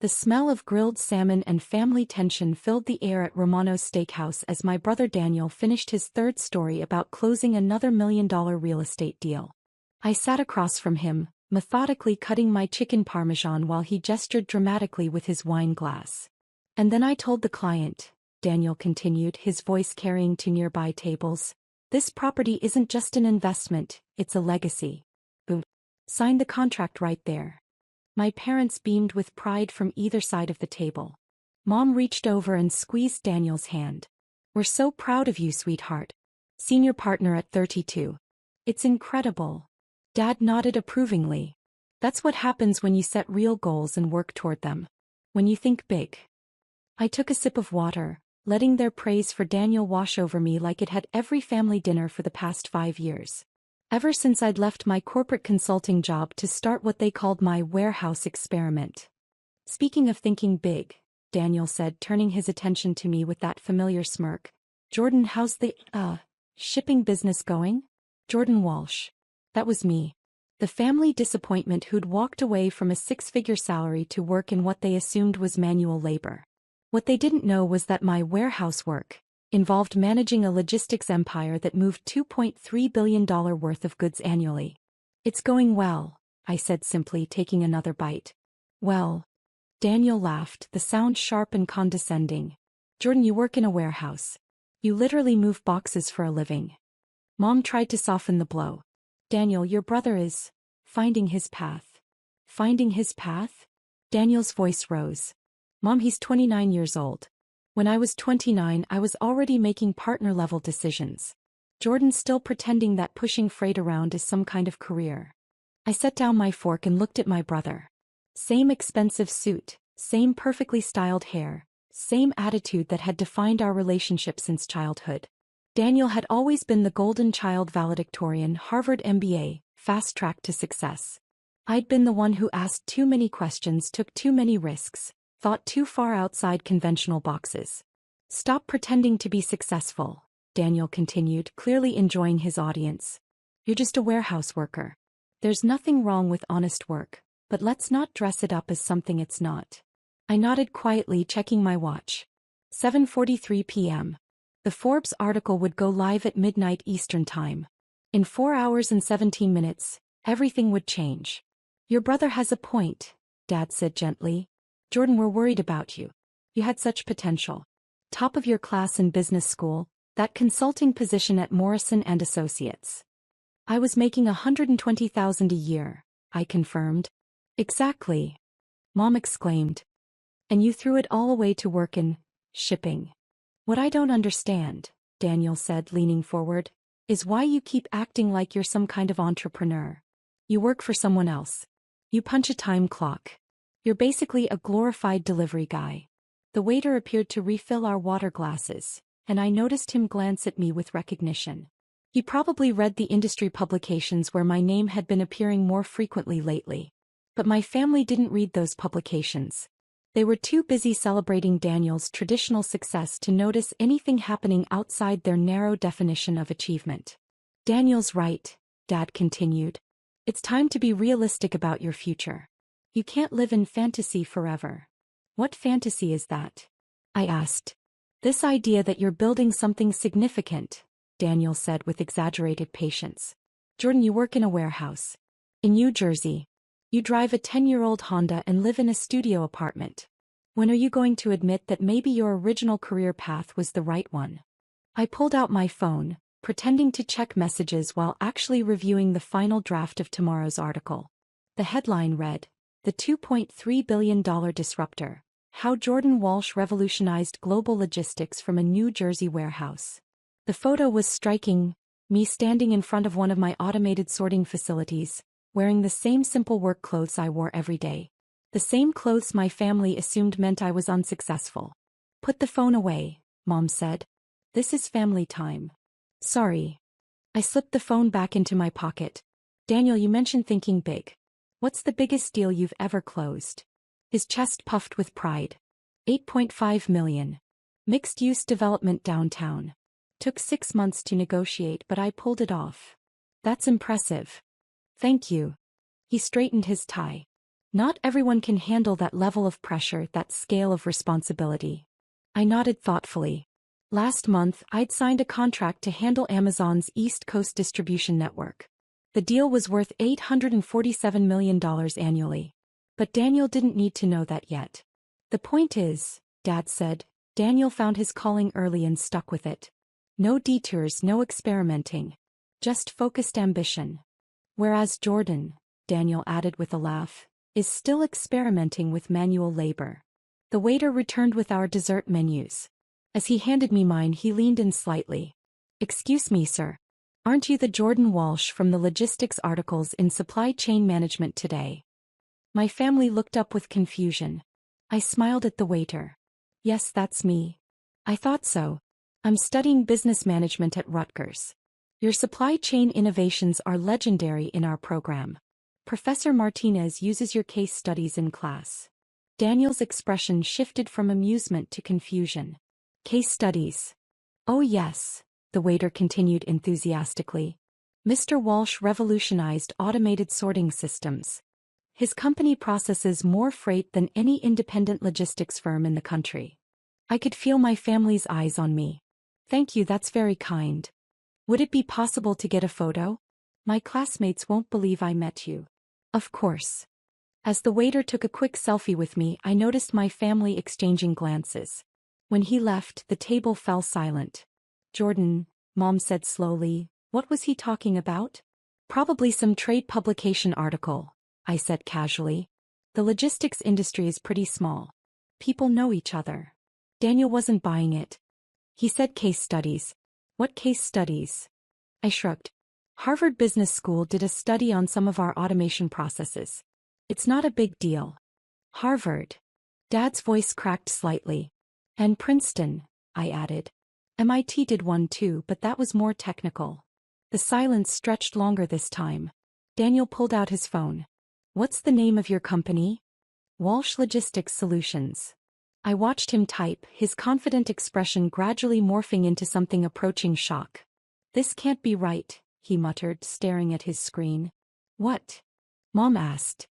The smell of grilled salmon and family tension filled the air at Romano's Steakhouse as my brother Daniel finished his third story about closing another $1 million real estate deal. I sat across from him, methodically cutting my chicken parmesan while he gestured dramatically with his wine glass. And then I told the client, Daniel continued, his voice carrying to nearby tables, this property isn't just an investment, it's a legacy. Boom. Sign the contract right there. My parents beamed with pride from either side of the table. Mom reached over and squeezed Daniel's hand. We're so proud of you, sweetheart. Senior partner at 32. It's incredible. Dad nodded approvingly. That's what happens when you set real goals and work toward them. When you think big. I took a sip of water, letting their praise for Daniel wash over me like it had every family dinner for the past 5 years. Ever since I'd left my corporate consulting job to start what they called my warehouse experiment. Speaking of thinking big, Daniel said, turning his attention to me with that familiar smirk. Jordan, how's the, shipping business going? Jordan Walsh. That was me. The family disappointment who'd walked away from a 6-figure salary to work in what they assumed was manual labor. What they didn't know was that my warehouse work involved managing a logistics empire that moved $2.3 billion worth of goods annually. It's going well, I said simply, taking another bite. Well. Daniel laughed, the sound sharp and condescending. Jordan, you work in a warehouse. You literally move boxes for a living. Mom tried to soften the blow. Daniel, your brother is finding his path. Finding his path? Daniel's voice rose. Mom, he's 29 years old. When I was 29, I was already making partner-level decisions. Jordan's still pretending that pushing freight around is some kind of career. I set down my fork and looked at my brother. Same expensive suit, same perfectly styled hair, same attitude that had defined our relationship since childhood. Daniel had always been the golden child valedictorian, Harvard MBA, fast track to success. I'd been the one who asked too many questions, took too many risks, thought too far outside conventional boxes. Stop pretending to be successful, Daniel continued, clearly enjoying his audience. You're just a warehouse worker. There's nothing wrong with honest work, but let's not dress it up as something it's not. I nodded quietly, checking my watch. 7:43 p.m. The Forbes article would go live at midnight Eastern Time. In 4 hours and 17 minutes, everything would change. Your brother has a point, Dad said gently. Jordan, we're worried about you. You had such potential. Top of your class in business school, that consulting position at Morrison & Associates. I was making $120,000 a year, I confirmed. Exactly. Mom exclaimed. And you threw it all away to work in shipping. What I don't understand, Daniel said, leaning forward, is why you keep acting like you're some kind of entrepreneur. You work for someone else. You punch a time clock. You're basically a glorified delivery guy. The waiter appeared to refill our water glasses, and I noticed him glance at me with recognition. He probably read the industry publications where my name had been appearing more frequently lately. But my family didn't read those publications. They were too busy celebrating Daniel's traditional success to notice anything happening outside their narrow definition of achievement. Daniel's right, Dad continued. It's time to be realistic about your future. You can't live in fantasy forever. What fantasy is that? I asked. This idea that you're building something significant, Daniel said with exaggerated patience. Jordan, you work in a warehouse. In New Jersey. You drive a 10-year-old Honda and live in a studio apartment. When are you going to admit that maybe your original career path was the right one? I pulled out my phone, pretending to check messages while actually reviewing the final draft of tomorrow's article. The headline read, The $2.3 billion Disruptor, How Jordan Walsh Revolutionized Global Logistics from a New Jersey Warehouse. The photo was striking, me standing in front of one of my automated sorting facilities, wearing the same simple work clothes I wore every day. The same clothes my family assumed meant I was unsuccessful. Put the phone away, Mom said. This is family time. Sorry. I slipped the phone back into my pocket. Daniel, you mentioned thinking big. What's the biggest deal you've ever closed? His chest puffed with pride. $8.5 million. Mixed-use development downtown. Took 6 months to negotiate, but I pulled it off. That's impressive. Thank you. He straightened his tie. Not everyone can handle that level of pressure, that scale of responsibility. I nodded thoughtfully. Last month, I'd signed a contract to handle Amazon's East Coast distribution network. The deal was worth $847 million annually. But Daniel didn't need to know that yet. The point is, Dad said, Daniel found his calling early and stuck with it. No detours, no experimenting. Just focused ambition. Whereas Jordan, Daniel added with a laugh, is still experimenting with manual labor. The waiter returned with our dessert menus. As he handed me mine, he leaned in slightly. Excuse me, sir. Aren't you the Jordan Walsh from the logistics articles in Supply Chain Management today? My family looked up with confusion. I smiled at the waiter. Yes, that's me. I thought so. I'm studying business management at Rutgers. Your supply chain innovations are legendary in our program. Professor Martinez uses your case studies in class. Daniel's expression shifted from amusement to confusion. Case studies. Oh yes, the waiter continued enthusiastically. Mr. Walsh revolutionized automated sorting systems. His company processes more freight than any independent logistics firm in the country. I could feel my family's eyes on me. Thank you, that's very kind. Would it be possible to get a photo? My classmates won't believe I met you. Of course. As the waiter took a quick selfie with me, I noticed my family exchanging glances. When he left, the table fell silent. Jordan, Mom said slowly, what was he talking about? Probably some trade publication article, I said casually. The logistics industry is pretty small. People know each other. Daniel wasn't buying it. He said case studies. What case studies? I shrugged. Harvard Business School did a study on some of our automation processes. It's not a big deal. Harvard. Dad's voice cracked slightly. And Princeton, I added. MIT did one too, but that was more technical. The silence stretched longer this time. Daniel pulled out his phone. What's the name of your company? Walsh Logistics Solutions. I watched him type, his confident expression gradually morphing into something approaching shock. This can't be right, he muttered, staring at his screen. What? Mom asked.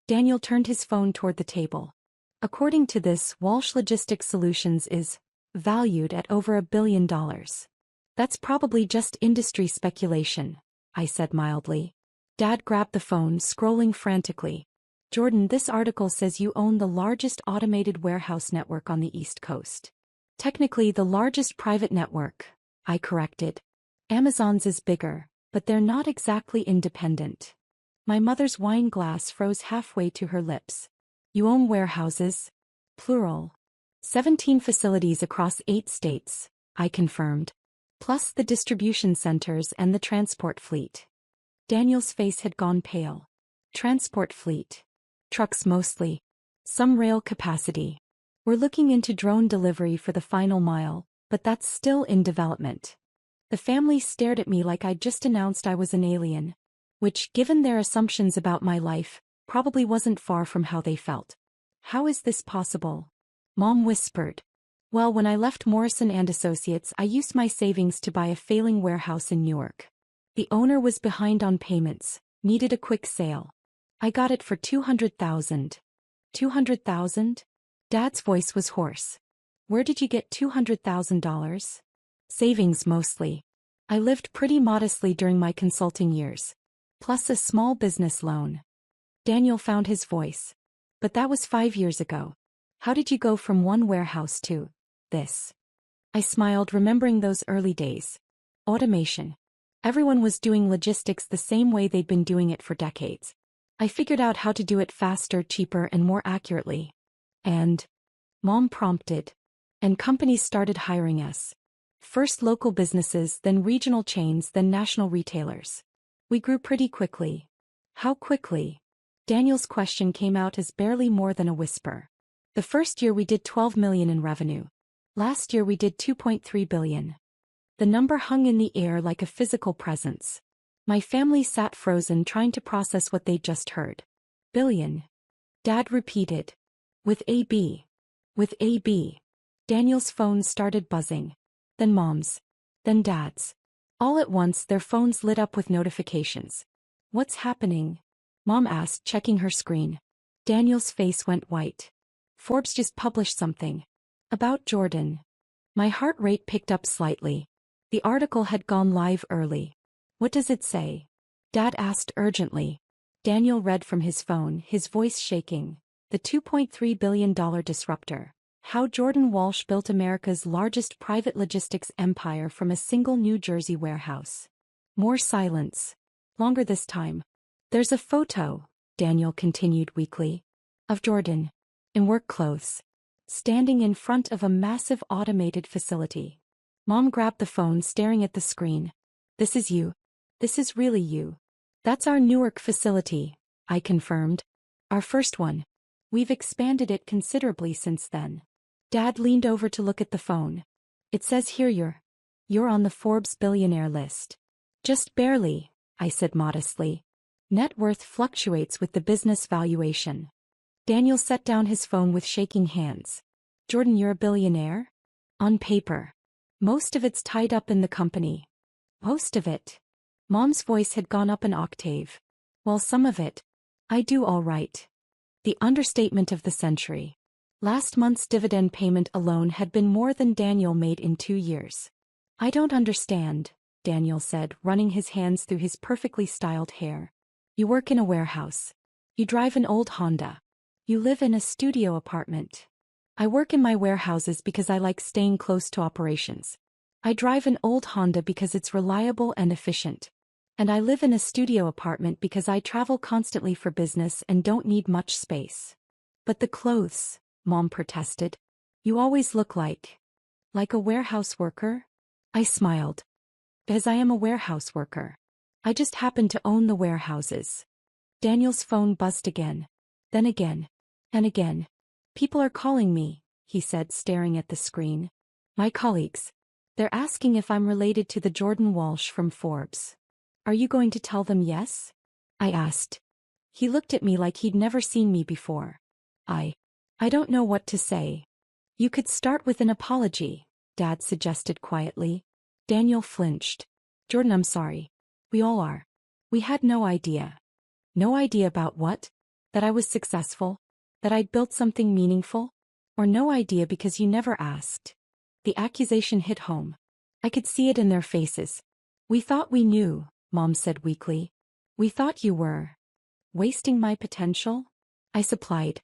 Daniel turned his phone toward the table. According to this, Walsh Logistics Solutions is valued at over $1 billion. That's probably just industry speculation, I said mildly. Dad grabbed the phone, scrolling frantically. Jordan, this article says you own the largest automated warehouse network on the East Coast. Technically the largest private network, I corrected. Amazon's is bigger, but they're not exactly independent. My mother's wine glass froze halfway to her lips. You own warehouses? Plural. 17 facilities across 8 states, I confirmed. Plus the distribution centers and the transport fleet. Daniel's face had gone pale. Transport fleet. Trucks mostly. Some rail capacity. We're looking into drone delivery for the final mile, but that's still in development. The family stared at me like I'd just announced I was an alien. Which, given their assumptions about my life, probably wasn't far from how they felt. How is this possible? Mom whispered. Well, when I left Morrison and Associates, I used my savings to buy a failing warehouse in Newark. The owner was behind on payments, needed a quick sale. I got it for $200,000. $200,000? Dad's voice was hoarse. Where did you get $200,000? Savings mostly. I lived pretty modestly during my consulting years. Plus a small business loan. Daniel found his voice. But that was 5 years ago. How did you go from one warehouse to this? I smiled, remembering those early days. Automation. Everyone was doing logistics the same way they'd been doing it for decades. I figured out how to do it faster, cheaper, and more accurately. And Mom prompted. And companies started hiring us. First local businesses, then regional chains, then national retailers. We grew pretty quickly. How quickly? Daniel's question came out as barely more than a whisper. The first year we did $12 million in revenue. Last year we did $2.3 billion. The number hung in the air like a physical presence. My family sat frozen, trying to process what they'd just heard. Billion. Dad repeated. With AB. With AB. Daniel's phone started buzzing. Then Mom's. Then Dad's. All at once their phones lit up with notifications. What's happening? Mom asked, checking her screen. Daniel's face went white. Forbes just published something. About Jordan. My heart rate picked up slightly. The article had gone live early. What does it say? Dad asked urgently. Daniel read from his phone, his voice shaking. The $2.3 billion disruptor. How Jordan Walsh built America's largest private logistics empire from a single New Jersey warehouse. More silence. Longer this time. There's a photo, Daniel continued weakly, of Jordan, in work clothes, standing in front of a massive automated facility. Mom grabbed the phone, staring at the screen. This is you. This is really you. That's our Newark facility, I confirmed. Our first one. We've expanded it considerably since then. Dad leaned over to look at the phone. It says here you're on the Forbes billionaire list. Just barely, I said modestly. Net worth fluctuates with the business valuation. Daniel set down his phone with shaking hands. Jordan, you're a billionaire? On paper. Most of it's tied up in the company. Most of it. Mom's voice had gone up an octave. Well, some of it. I do all right. The understatement of the century. Last month's dividend payment alone had been more than Daniel made in 2 years. I don't understand, Daniel said, running his hands through his perfectly styled hair. You work in a warehouse. You drive an old Honda. You live in a studio apartment. I work in my warehouses because I like staying close to operations. I drive an old Honda because it's reliable and efficient. And I live in a studio apartment because I travel constantly for business and don't need much space. But the clothes, Mom protested. You always look like a warehouse worker? I smiled. Because I am a warehouse worker. I just happen to own the warehouses. Daniel's phone buzzed again. Then again. And again. People are calling me, he said, staring at the screen. My colleagues. They're asking if I'm related to the Jordan Walsh from Forbes. Are you going to tell them yes? I asked. He looked at me like he'd never seen me before. I don't know what to say. You could start with an apology, Dad suggested quietly. Daniel flinched. Jordan, I'm sorry. We all are. We had no idea. No idea about what? That I was successful? That I'd built something meaningful? Or no idea because you never asked? The accusation hit home. I could see it in their faces. We thought we knew, Mom said weakly. We thought you were wasting my potential? I supplied.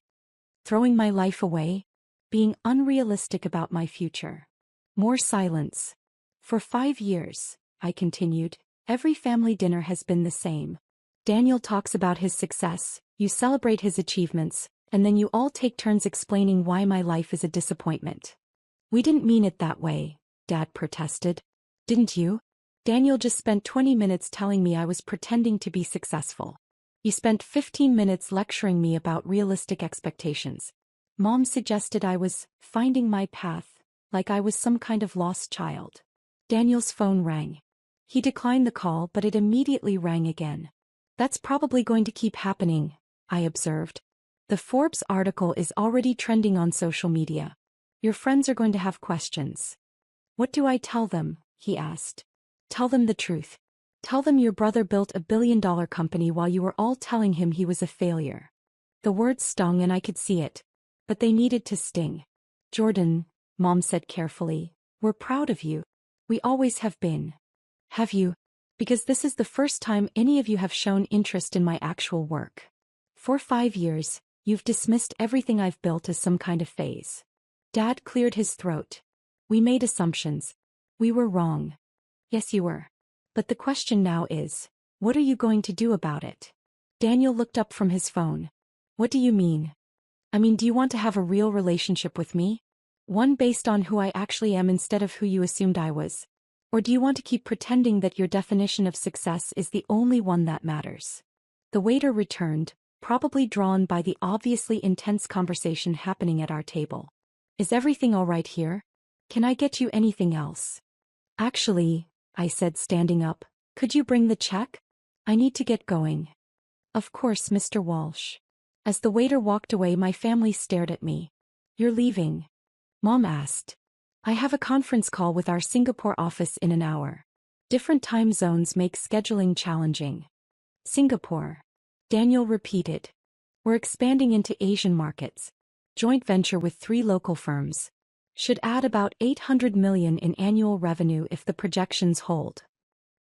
Throwing my life away? Being unrealistic about my future. More silence. For 5 years, I continued, every family dinner has been the same. Daniel talks about his success, you celebrate his achievements, and then you all take turns explaining why my life is a disappointment. We didn't mean it that way, Dad protested. Didn't you? Daniel just spent 20 minutes telling me I was pretending to be successful. You spent 15 minutes lecturing me about realistic expectations. Mom suggested I was finding my path, like I was some kind of lost child. Daniel's phone rang. He declined the call, but it immediately rang again. That's probably going to keep happening, I observed. The Forbes article is already trending on social media. Your friends are going to have questions. What do I tell them? He asked. Tell them the truth. Tell them your brother built a billion-dollar company while you were all telling him he was a failure. The words stung and I could see it. But they needed to sting. Jordan, Mom said carefully, we're proud of you. We always have been. Have you? Because this is the first time any of you have shown interest in my actual work. For 5 years, you've dismissed everything I've built as some kind of phase. Dad cleared his throat. We made assumptions. We were wrong. Yes, you were. But the question now is, what are you going to do about it? Daniel looked up from his phone. What do you mean? I mean, do you want to have a real relationship with me? One based on who I actually am instead of who you assumed I was? Or do you want to keep pretending that your definition of success is the only one that matters? The waiter returned, probably drawn by the obviously intense conversation happening at our table. Is everything all right here? Can I get you anything else? Actually, I said, standing up, could you bring the check? I need to get going. Of course, Mr. Walsh. As the waiter walked away, my family stared at me. You're leaving? Mom asked. I have a conference call with our Singapore office in an hour. Different time zones make scheduling challenging. Singapore. Daniel repeated. We're expanding into Asian markets. Joint venture with 3 local firms. Should add about 800 million in annual revenue if the projections hold.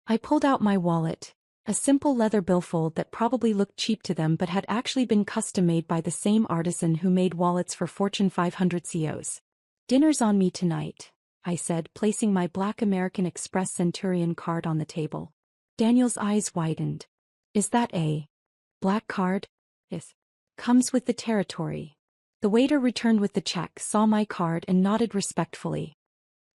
I pulled out my wallet, a simple leather billfold that probably looked cheap to them but had actually been custom-made by the same artisan who made wallets for Fortune 500 CEOs. "Dinner's on me tonight," I said, placing my Black American Express Centurion card on the table. Daniel's eyes widened. "Is that a black card?" "Yes. Comes with the territory." The waiter returned with the check, saw my card and nodded respectfully.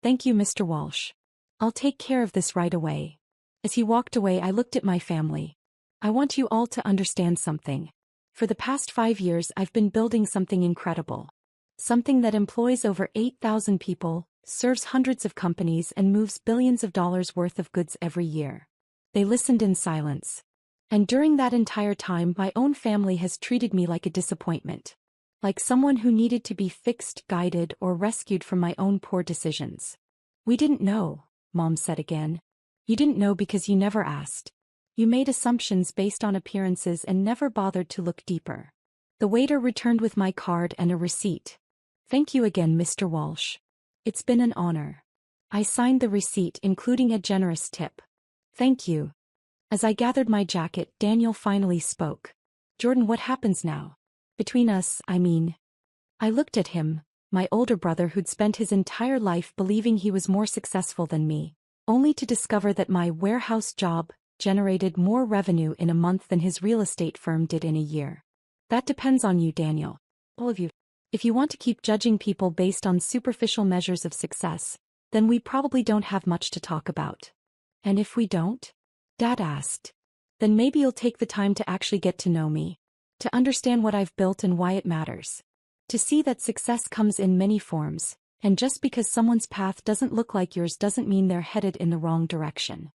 "Thank you, Mr. Walsh. I'll take care of this right away." As he walked away, I looked at my family. "I want you all to understand something. For the past 5 years I've been building something incredible. Something that employs over 8,000 people, serves hundreds of companies and moves billions of dollars worth of goods every year." They listened in silence. "And during that entire time my own family has treated me like a disappointment. Like someone who needed to be fixed, guided, or rescued from my own poor decisions." "We didn't know," Mom said again. "You didn't know because you never asked. You made assumptions based on appearances and never bothered to look deeper." The waiter returned with my card and a receipt. "Thank you again, Mr. Walsh. It's been an honor." I signed the receipt, including a generous tip. "Thank you." As I gathered my jacket, Daniel finally spoke. "Jordan, what happens now? Between us, I mean." I looked at him, my older brother who'd spent his entire life believing he was more successful than me, only to discover that my warehouse job generated more revenue in a month than his real estate firm did in a year. "That depends on you, Daniel. All of you. If you want to keep judging people based on superficial measures of success, then we probably don't have much to talk about." "And if we don't?" Dad asked. "Then maybe you'll take the time to actually get to know me. To understand what I've built and why it matters. To see that success comes in many forms, and just because someone's path doesn't look like yours doesn't mean they're headed in the wrong direction."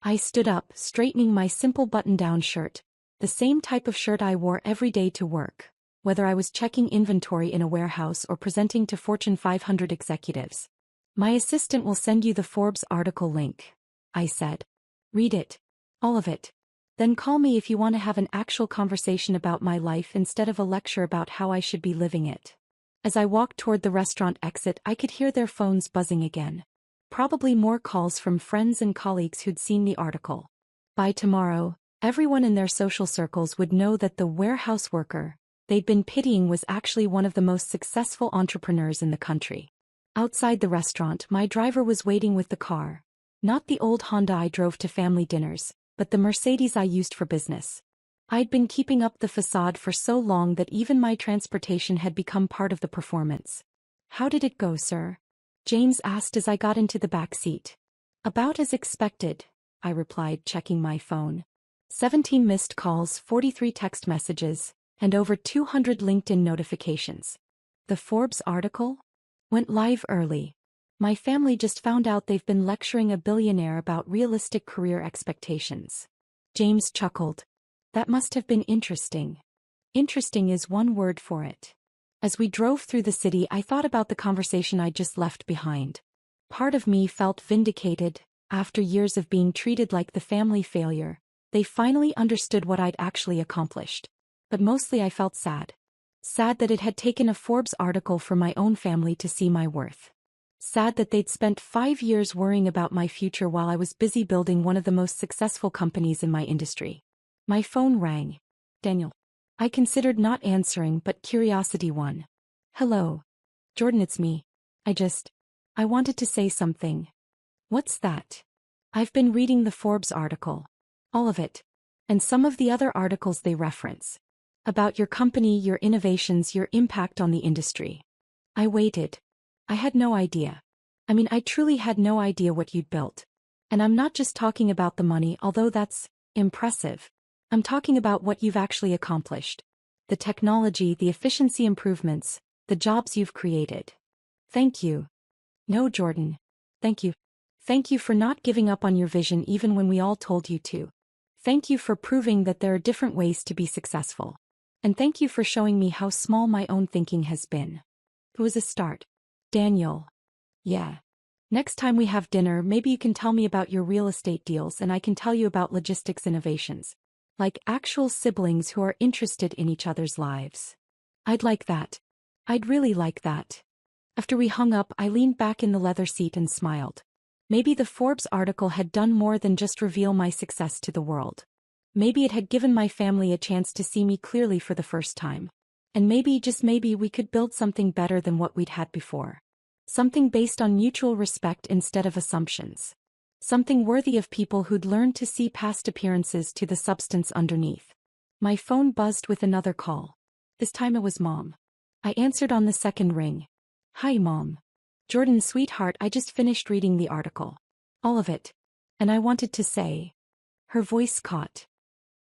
I stood up, straightening my simple button-down shirt, the same type of shirt I wore every day to work, whether I was checking inventory in a warehouse or presenting to Fortune 500 executives. "My assistant will send you the Forbes article link," I said. "Read it. All of it. Then call me if you want to have an actual conversation about my life instead of a lecture about how I should be living it." As I walked toward the restaurant exit, I could hear their phones buzzing again. Probably more calls from friends and colleagues who'd seen the article. By tomorrow, everyone in their social circles would know that the warehouse worker they'd been pitying was actually one of the most successful entrepreneurs in the country. Outside the restaurant, my driver was waiting with the car. Not the old Honda I drove to family dinners, but the Mercedes I used for business. I'd been keeping up the facade for so long that even my transportation had become part of the performance. "How did it go, sir?" James asked as I got into the back seat. "About as expected," I replied, checking my phone. 17 missed calls, 43 text messages, and over 200 LinkedIn notifications. The Forbes article went live early. My family just found out they've been lecturing a billionaire about realistic career expectations. James chuckled. "That must have been interesting." Interesting is one word for it. As we drove through the city, I thought about the conversation I'd just left behind. Part of me felt vindicated. After years of being treated like the family failure, they finally understood what I'd actually accomplished. But mostly I felt sad. Sad that it had taken a Forbes article for my own family to see my worth. Sad that they'd spent 5 years worrying about my future while I was busy building one of the most successful companies in my industry. My phone rang. "Daniel." I considered not answering, but curiosity won. "Hello. Jordan, it's me. I wanted to say something." "What's that?" "I've been reading the Forbes article. All of it. And some of the other articles they reference. About your company, your innovations, your impact on the industry." I waited. I had no idea. I truly had no idea what you'd built. And I'm not just talking about the money, although that's impressive. I'm talking about what you've actually accomplished. The technology, the efficiency improvements, the jobs you've created. Thank you. No, Jordan. Thank you. Thank you for not giving up on your vision even when we all told you to. Thank you for proving that there are different ways to be successful. And thank you for showing me how small my own thinking has been. It was a start. Daniel. Yeah. Next time we have dinner, maybe you can tell me about your real estate deals and I can tell you about logistics innovations. Like actual siblings who are interested in each other's lives. I'd like that. I'd really like that. After we hung up, I leaned back in the leather seat and smiled. Maybe the Forbes article had done more than just reveal my success to the world. Maybe it had given my family a chance to see me clearly for the first time. And maybe, just maybe, we could build something better than what we'd had before. Something based on mutual respect instead of assumptions. Something worthy of people who'd learned to see past appearances to the substance underneath. My phone buzzed with another call. This time it was Mom. I answered on the second ring. Hi, Mom. Jordan, sweetheart, I just finished reading the article. All of it. And I wanted to say. Her voice caught.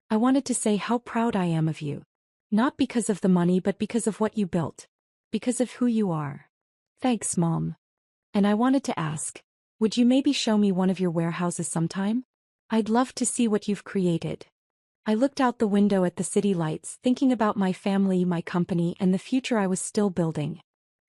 I wanted to say how proud I am of you. Not because of the money, but because of what you built. Because of who you are. Thanks, Mom. And I wanted to ask, would you maybe show me one of your warehouses sometime? I'd love to see what you've created. I looked out the window at the city lights, thinking about my family, my company, and the future I was still building.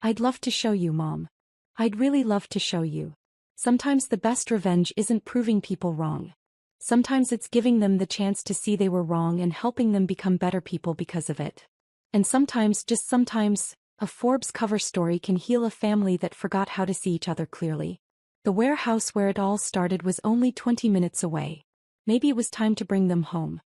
I'd love to show you, Mom. I'd really love to show you. Sometimes the best revenge isn't proving people wrong. Sometimes it's giving them the chance to see they were wrong and helping them become better people because of it. And sometimes, just sometimes, a Forbes cover story can heal a family that forgot how to see each other clearly. The warehouse where it all started was only 20 minutes away. Maybe it was time to bring them home.